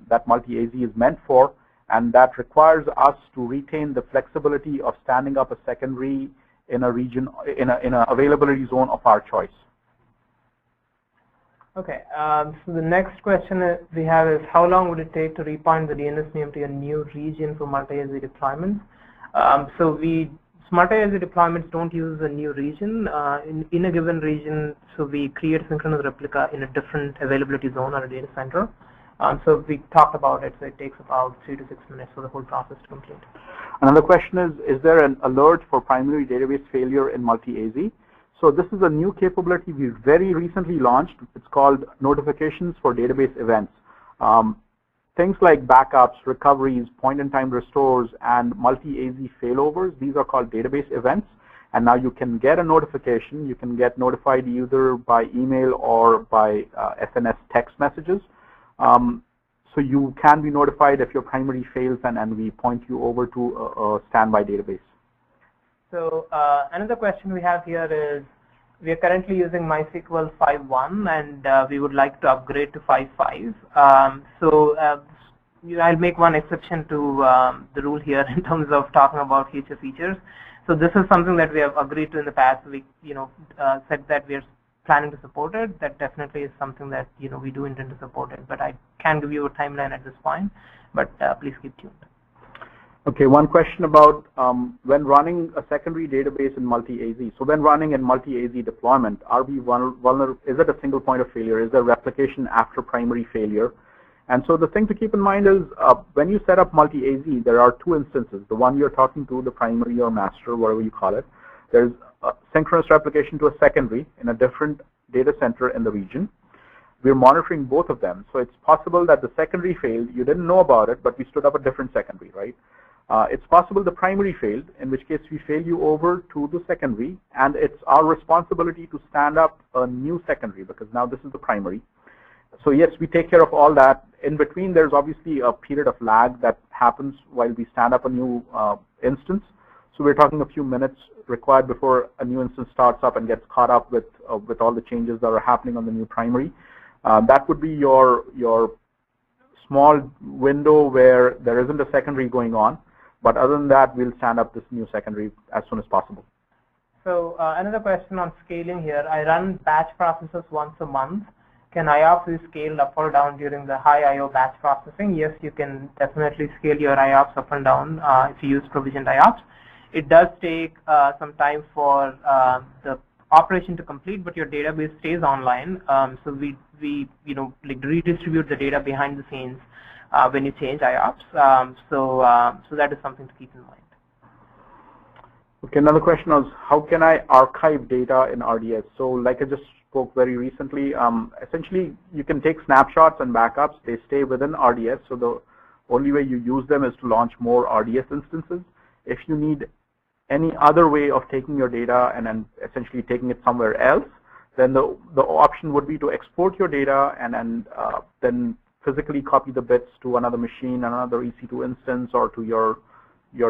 that multi-AZ is meant for, and that requires us to retain the flexibility of standing up a secondary in a region, in an availability zone of our choice. Okay, so the next question we have is, how long would it take to repoint the DNS name to a new region for multi-AZ deployments? So multi-AZ deployments don't use a new region in a given region, so we create synchronous replica in a different availability zone or a data center. So we talked about it, so it takes about 3 to 6 minutes for the whole process to complete. Another question is there an alert for primary database failure in multi-AZ? So this is a new capability we very recently launched. It's called notifications for database events. Things like backups, recoveries, point-in-time restores, and multi-AZ failovers, these are called database events. And now you can get a notification. You can get notified either by email or by SMS text messages. So you can be notified if your primary fails, and we point you over to a standby database. So another question we have here is, we are currently using MySQL 5.1 and we would like to upgrade to 5.5. I'll make one exception to the rule here in terms of talking about future features. So this is something that we have agreed to in the past. We said that we are planning to support it. That definitely is something that we do intend to support it. But I can't give you a timeline at this point. But please keep tuned. Okay, one question about when running a secondary database in multi-AZ. So when running in multi-AZ deployment, are we vulnerable? Is it a single point of failure? Is there replication after primary failure? And so the thing to keep in mind is when you set up multi-AZ, there are two instances. The one you're talking to, the primary or master, whatever you call it. There's a synchronous replication to a secondary in a different data center in the region. We're monitoring both of them. So it's possible that the secondary failed. You didn't know about it, but we stood up a different secondary, right? It's possible the primary failed, in which case we fail you over to the secondary, and it's our responsibility to stand up a new secondary, because now this is the primary. So yes, we take care of all that. In between, there's obviously a period of lag that happens while we stand up a new instance. So we're talking a few minutes required before a new instance starts up and gets caught up with all the changes that are happening on the new primary. That would be your small window where there isn't a secondary going on. But other than that, we'll stand up this new secondary as soon as possible. So another question on scaling here. I run batch processes once a month. Can IOPS be scaled up or down during the high I/O batch processing? Yes, you can definitely scale your IOPS up and down if you use provisioned IOPS. It does take some time for the operation to complete, but your database stays online. So we redistribute the data behind the scenes when you change IOPS. So that is something to keep in mind. Okay, another question was, how can I archive data in RDS? So like I just spoke very recently, essentially you can take snapshots and backups. They stay within RDS, so the only way you use them is to launch more RDS instances. If you need any other way of taking your data and then essentially taking it somewhere else, then the option would be to export your data and then physically copy the bits to another machine, another EC2 instance, or to your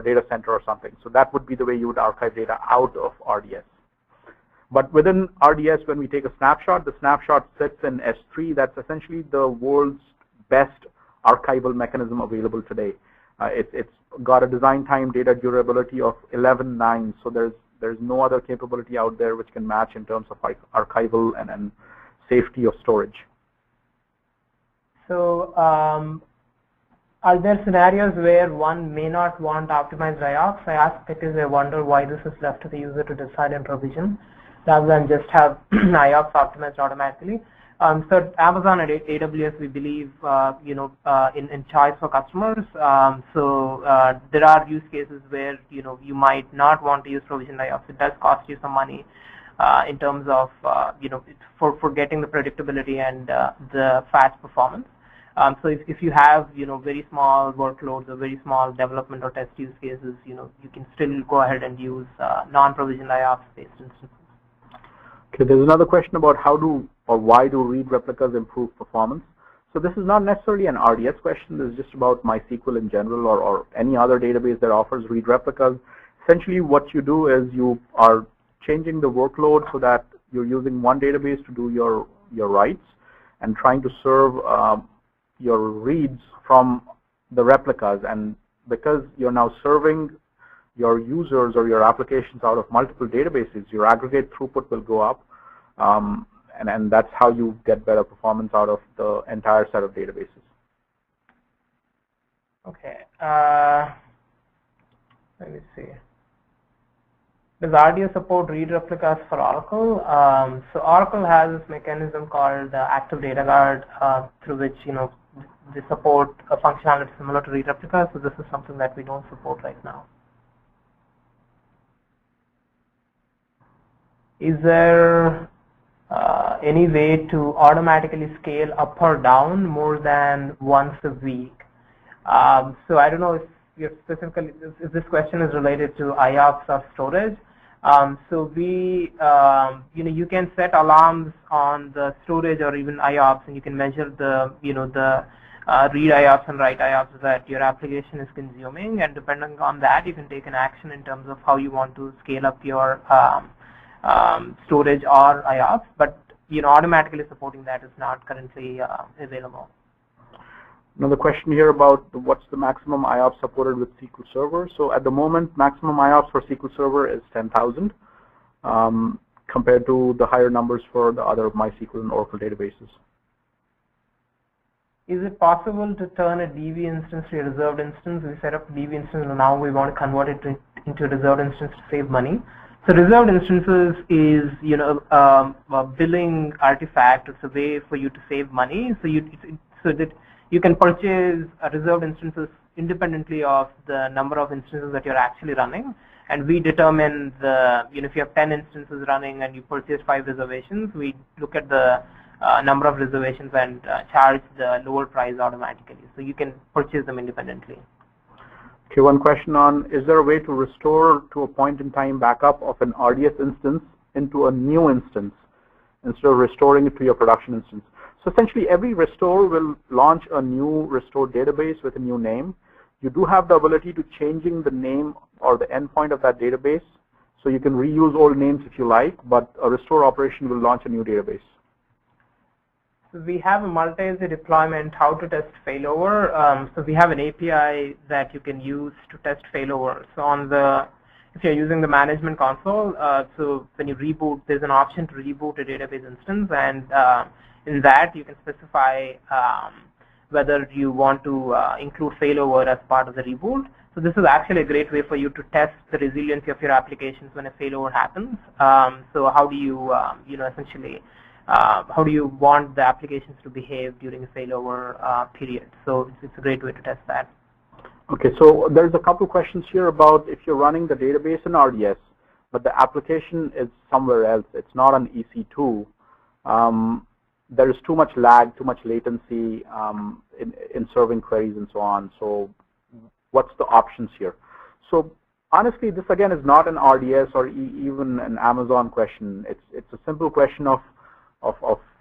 data center or something. So that would be the way you would archive data out of RDS. But within RDS, when we take a snapshot, the snapshot sits in S3. That's essentially the world's best archival mechanism available today. It's got a design time data durability of 11.9, so there's no other capability out there which can match in terms of archival and safety of storage. So are there scenarios where one may not want optimized IOPS? I ask because I wonder why this is left to the user to decide and provision, rather than just have IOPS optimized automatically. So at Amazon and AWS, we believe, in choice for customers. There are use cases where, you might not want to use provisioned IOPS. It does cost you some money in terms of, for getting the predictability and the fast performance. So if you have, very small workloads or very small development or test use cases, you can still go ahead and use non-provisioned IOPS-based instances. Okay, there's another question about how do or why do read replicas improve performance? So this is not necessarily an RDS question. This is just about MySQL in general or any other database that offers read replicas. Essentially, what you do is you are changing the workload so that you're using one database to do your writes and trying to serve your reads from the replicas. And because you're now serving your users or your applications out of multiple databases, your aggregate throughput will go up, and that's how you get better performance out of the entire set of databases. Okay, let me see. Does RDS support read replicas for Oracle? So Oracle has this mechanism called Active Data Guard, through which they support a functionality similar to read replicas. So this is something that we don't support right now. Is there any way to automatically scale up or down more than once a week? So I don't know if you're specifically, if this question is related to IOPS or storage. So we, you can set alarms on the storage or even IOPS, and you can measure the, the read IOPS and write IOPS that your application is consuming, and depending on that, you can take an action in terms of how you want to scale up your storage or IOPS, but automatically supporting that is not currently available. Another question here about what's the maximum IOPS supported with SQL Server. So at the moment, maximum IOPS for SQL Server is 10,000 compared to the higher numbers for the other MySQL and Oracle databases. Is it possible to turn a DB instance to a reserved instance? We set up a DB instance and now we want to convert it into a reserved instance to save money. So reserved instances is, a billing artifact. It's a way for you to save money. So that you can purchase reserved instances independently of the number of instances that you're actually running. And we determine the, if you have 10 instances running and you purchase 5 reservations, we look at the number of reservations and charge the lower price automatically. So you can purchase them independently. Okay, one question on, is there a way to restore to a point-in-time backup of an RDS instance into a new instance instead of restoring it to your production instance? So essentially, every restore will launch a new restored database with a new name. You do have the ability to changing the name or the endpoint of that database, so you can reuse old names if you like, but a restore operation will launch a new database. So we have a multi-user deployment, how to test failover. So we have an API that you can use to test failover. So if you're using the management console, so when you reboot, there's an option to reboot a database instance, and in that you can specify whether you want to include failover as part of the reboot. So this is actually a great way for you to test the resiliency of your applications when a failover happens. So how do you, essentially, how do you want the applications to behave during a failover period? So it's a great way to test that. Okay, so there's a couple questions here about if you're running the database in RDS, but the application is somewhere else. It's not on EC2. There is too much lag, too much latency in serving queries and so on. So what's the options here? So honestly, this again is not an RDS or even an Amazon question. It's a simple question of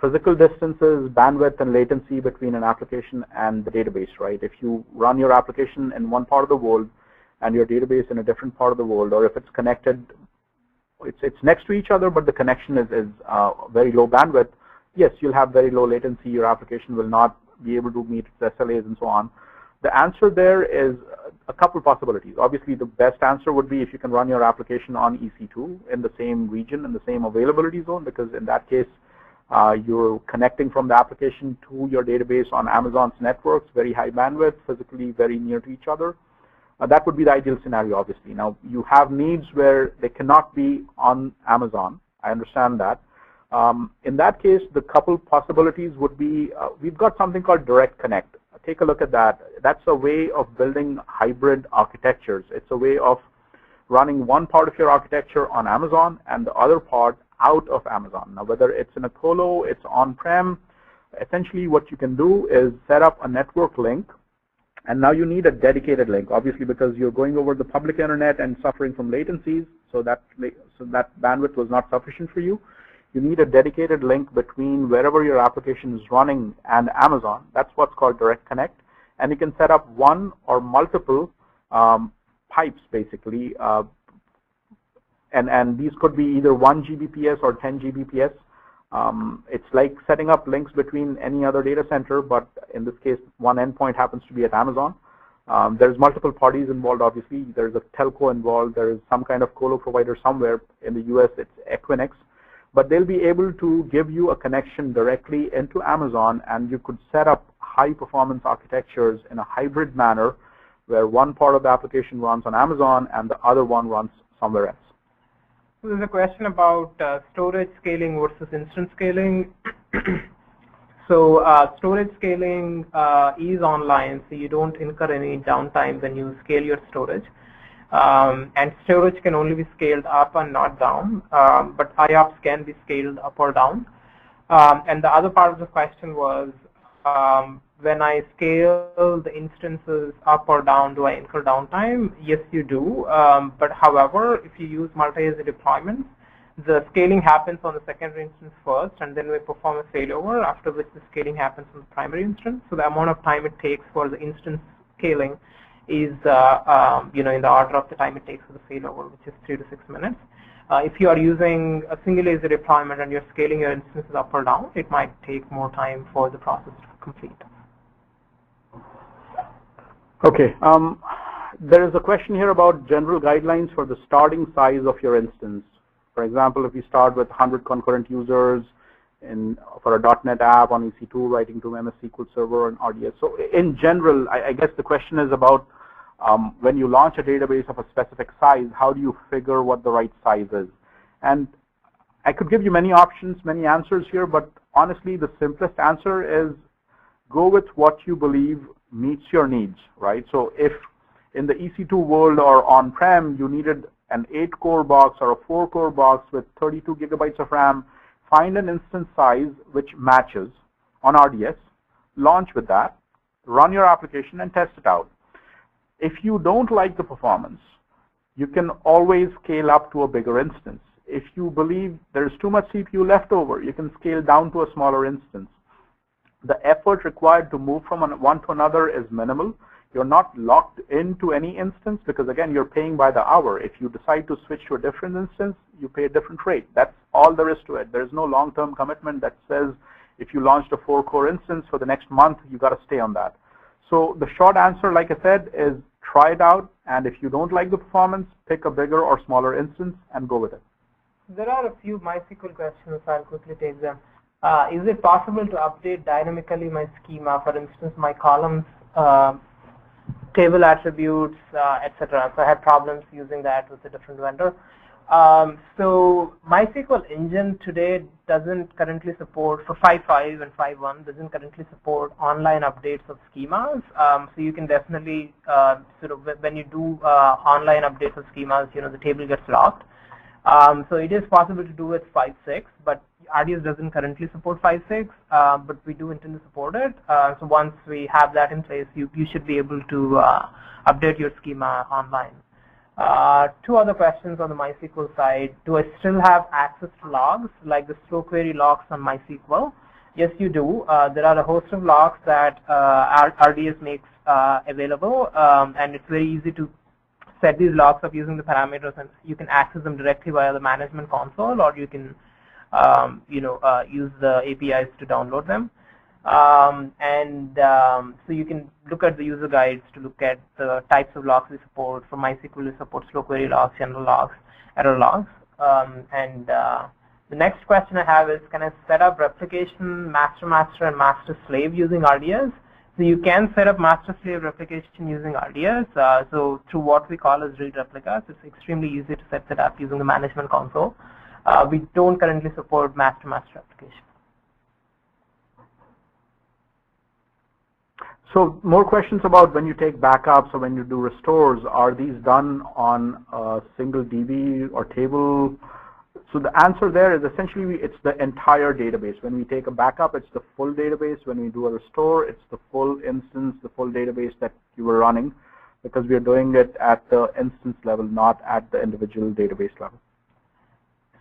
physical distances, bandwidth, and latency between an application and the database, right? If you run your application in one part of the world and your database in a different part of the world, or if it's connected, it's next to each other, but the connection is very low bandwidth, yes, you'll have very low latency. Your application will not be able to meet its SLAs and so on. The answer there is a couple possibilities. Obviously, the best answer would be if you can run your application on EC2 in the same region, in the same availability zone, because in that case, you're connecting from the application to your database on Amazon's networks, very high bandwidth, physically very near to each other. That would be the ideal scenario, obviously. Now, you have needs where they cannot be on Amazon. I understand that. In that case, the couple possibilities would be, we've got something called Direct Connect. Take a look at that. That's a way of building hybrid architectures. It's a way of running one part of your architecture on Amazon and the other part out of Amazon. Now, whether it's in a colo, it's on-prem, essentially what you can do is set up a network link, and now you need a dedicated link, obviously, because you're going over the public internet and suffering from latencies, so that bandwidth was not sufficient for you. You need a dedicated link between wherever your application is running and Amazon. That's what's called Direct Connect. And you can set up one or multiple pipes, basically. And these could be either 1 Gbps or 10 Gbps. It's like setting up links between any other data center, but in this case, one endpoint happens to be at Amazon. There's multiple parties involved, obviously. There's a telco involved. There is some kind of colo provider somewhere. In the US, it's Equinix. But they'll be able to give you a connection directly into Amazon, and you could set up high-performance architectures in a hybrid manner where one part of the application runs on Amazon and the other one runs somewhere else. So there's a question about storage scaling versus instance scaling. So storage scaling is online, so you don't incur any downtime when you scale your storage. And storage can only be scaled up and not down, but IOPS can be scaled up or down. And the other part of the question was, when I scale the instances up or down, do I incur downtime? Yes, you do. But however, if you use multi-user deployments, the scaling happens on the secondary instance first, and then we perform a failover, after which the scaling happens on the primary instance. So the amount of time it takes for the instance scaling is, in the order of the time it takes for the failover, which is 3 to 6 minutes. If you are using a single user deployment and you're scaling your instances up or down, it might take more time for the process to complete. Okay. There is a question here about general guidelines for the starting size of your instance. For example, if you start with 100 concurrent users for a .NET app on EC2 writing to MS SQL Server and RDS. So in general, I guess the question is about when you launch a database of a specific size, how do you figure what the right size is? And I could give you many options, many answers here, but honestly, the simplest answer is go with what you believe meets your needs, right? So if in the EC2 world or on-prem, you needed an 8-core box or a 4-core box with 32 gigabytes of RAM, find an instance size which matches on RDS, launch with that, run your application and test it out. If you don't like the performance, you can always scale up to a bigger instance. If you believe there's too much CPU left over, you can scale down to a smaller instance. The effort required to move from one to another is minimal. You're not locked into any instance because, again, you're paying by the hour. If you decide to switch to a different instance, you pay a different rate. That's all there is to it. There's no long-term commitment that says if you launched a 4-core instance for the next month, you got to stay on that. So the short answer, like I said, is try it out. And if you don't like the performance, pick a bigger or smaller instance and go with it. There are a few MySQL questions. I'll quickly take them. Is it possible to update dynamically my schema, for instance, my columns, table attributes, etc.? So I had problems using that with a different vendor. So MySQL engine today doesn't currently support, for 5.5 and 5.1, doesn't currently support online updates of schemas. So you can definitely, when you do online updates of schemas, the table gets locked. So it is possible to do with 5.6, but RDS doesn't currently support 5.6, but we do intend to support it. So once we have that in place, you should be able to update your schema online. Two other questions on the MySQL side. Do I still have access to logs, like the slow query logs on MySQL? Yes, you do. There are a host of logs that RDS makes available, and it's very easy to set these logs up using the parameters, and you can access them directly via the management console, or you can use the APIs to download them. So you can look at the user guides to look at the types of logs we support. For MySQL, we support slow query logs, general logs, error logs. The next question I have is, can I set up replication, master-master, and master-slave using RDS? So you can set up master-slave replication using RDS. So through what we call as read replicas, it's extremely easy to set that up using the management console. We don't currently support master-master application. So more questions about when you take backups or when you do restores, are these done on a single DB or table? So the answer there is essentially it's the entire database. When we take a backup, it's the full database. When we do a restore, it's the full instance, the full database that you were running, because we are doing it at the instance level, not at the individual database level.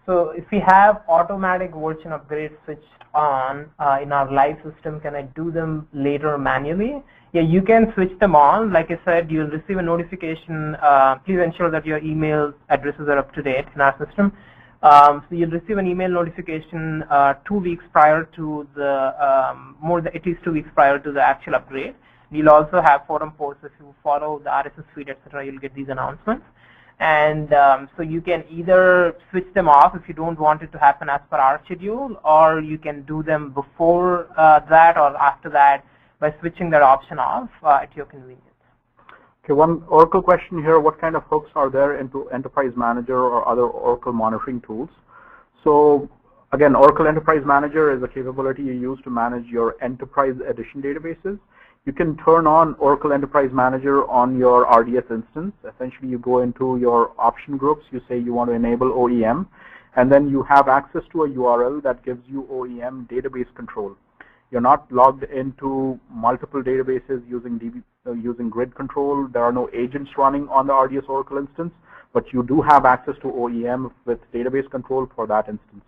So if we have automatic version upgrades switched on in our live system, can I do them later manually? Yeah, you can switch them on. Like I said, you'll receive a notification. Please ensure that your email addresses are up to date in our system. So you'll receive an email notification 2 weeks prior to the, at least 2 weeks prior to the actual upgrade. You'll also have forum posts. If you follow the RSS feed, etc., you'll get these announcements. And so you can either switch them off if you don't want it to happen as per our schedule, or you can do them before that or after that by switching that option off at your convenience. Okay, one Oracle question here. What kind of hooks are there into Enterprise Manager or other Oracle monitoring tools? So again, Oracle Enterprise Manager is a capability you use to manage your Enterprise Edition databases. You can turn on Oracle Enterprise Manager on your RDS instance. Essentially, you go into your option groups. You say you want to enable OEM, and then you have access to a URL that gives you OEM database control. You're not logged into multiple databases using grid control. There are no agents running on the RDS Oracle instance, but you do have access to OEM with database control for that instance.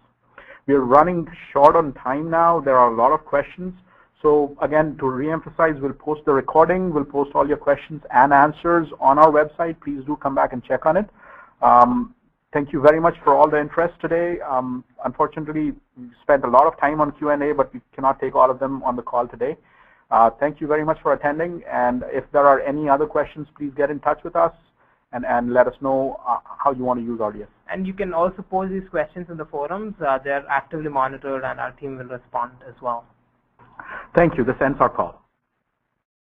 We are running short on time now. There are a lot of questions. So again, to reemphasize, we'll post the recording, we'll post all your questions and answers on our website. Please do come back and check on it. Thank you very much for all the interest today. Unfortunately, we spent a lot of time on Q&A, but we cannot take all of them on the call today. Thank you very much for attending, and if there are any other questions, please get in touch with us and let us know how you want to use RDS. And you can also pose these questions in the forums. They're actively monitored, and our team will respond as well. Thank you. This ends our call.